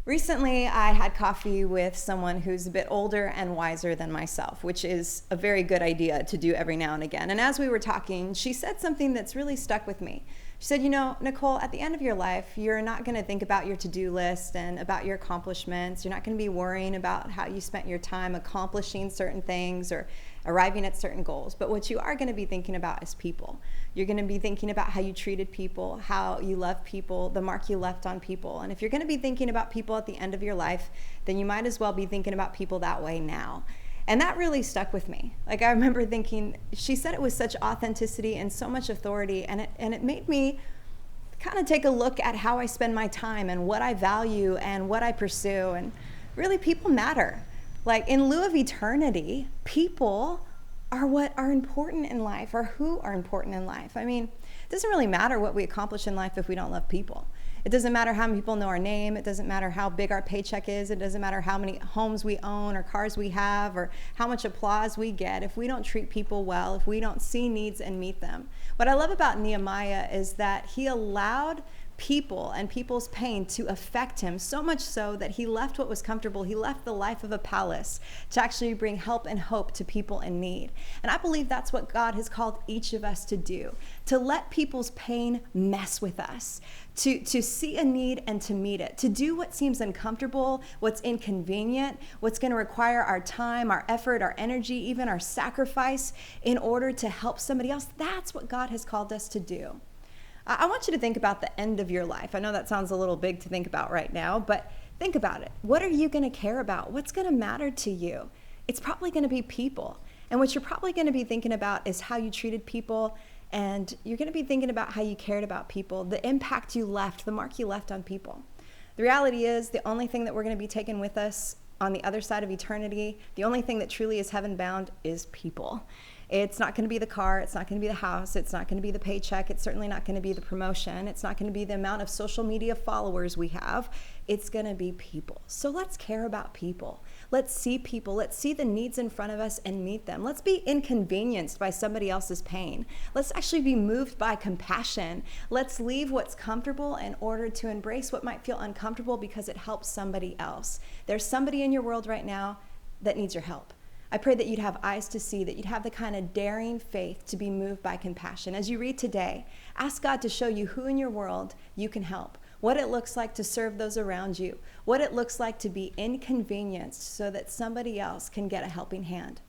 Recently, I had coffee with someone who's a bit older and wiser than myself, which is a very good idea to do every now and again. And as we were talking, she said something that's really stuck with me. She said, Nicole, at the end of your life, you're not going to think about your to-do list and about your accomplishments. You're not going to be worrying about how you spent your time accomplishing certain things or arriving at certain goals. But what you are going to be thinking about is people. You're going to be thinking about how you treated people, how you love people, the mark you left on people. And if you're going to be thinking about people at the end of your life, then you might as well be thinking about people that way now. And that really stuck with me. Like, I remember thinking, she said it with such authenticity and so much authority, and it made me kind of take a look at how I spend my time and what I value and what I pursue. And really, people matter. Like, in lieu of eternity, people are what are important in life, or who are important in life. I mean, it doesn't really matter what we accomplish in life if we don't love people. It doesn't matter how many people know our name. It doesn't matter how big our paycheck is. It doesn't matter how many homes we own or cars we have or how much applause we get if we don't treat people well, if we don't see needs and meet them. What I love about Nehemiah is that he allowed people and people's pain to affect him, so much so that he left what was comfortable. He left the life of a palace to actually bring help and hope to people in need. And I believe that's what God has called each of us to do, to let people's pain mess with us, to see a need and to meet it, to do what seems uncomfortable, what's inconvenient, what's going to require our time, our effort, our energy, even our sacrifice in order to help somebody else. That's what God has called us to do. I want you to think about the end of your life. I know that sounds a little big to think about right now, but think about it. What are you going to care about? What's going to matter to you? It's probably going to be people. And what you're probably going to be thinking about is how you treated people, and you're going to be thinking about how you cared about people, the impact you left, the mark you left on people. The reality is, the only thing that we're going to be taking with us on the other side of eternity, the only thing that truly is heaven bound is people. It's not going to be the car. It's not going to be the house. It's not going to be the paycheck. It's certainly not going to be the promotion. It's not going to be the amount of social media followers we have. It's going to be people. So let's care about people. Let's see people. Let's see the needs in front of us and meet them. Let's be inconvenienced by somebody else's pain. Let's actually be moved by compassion. Let's leave what's comfortable in order to embrace what might feel uncomfortable because it helps somebody else. There's somebody in your world right now that needs your help. I pray that you'd have eyes to see, that you'd have the kind of daring faith to be moved by compassion. As you read today, ask God to show you who in your world you can help, what it looks like to serve those around you, what it looks like to be inconvenienced so that somebody else can get a helping hand.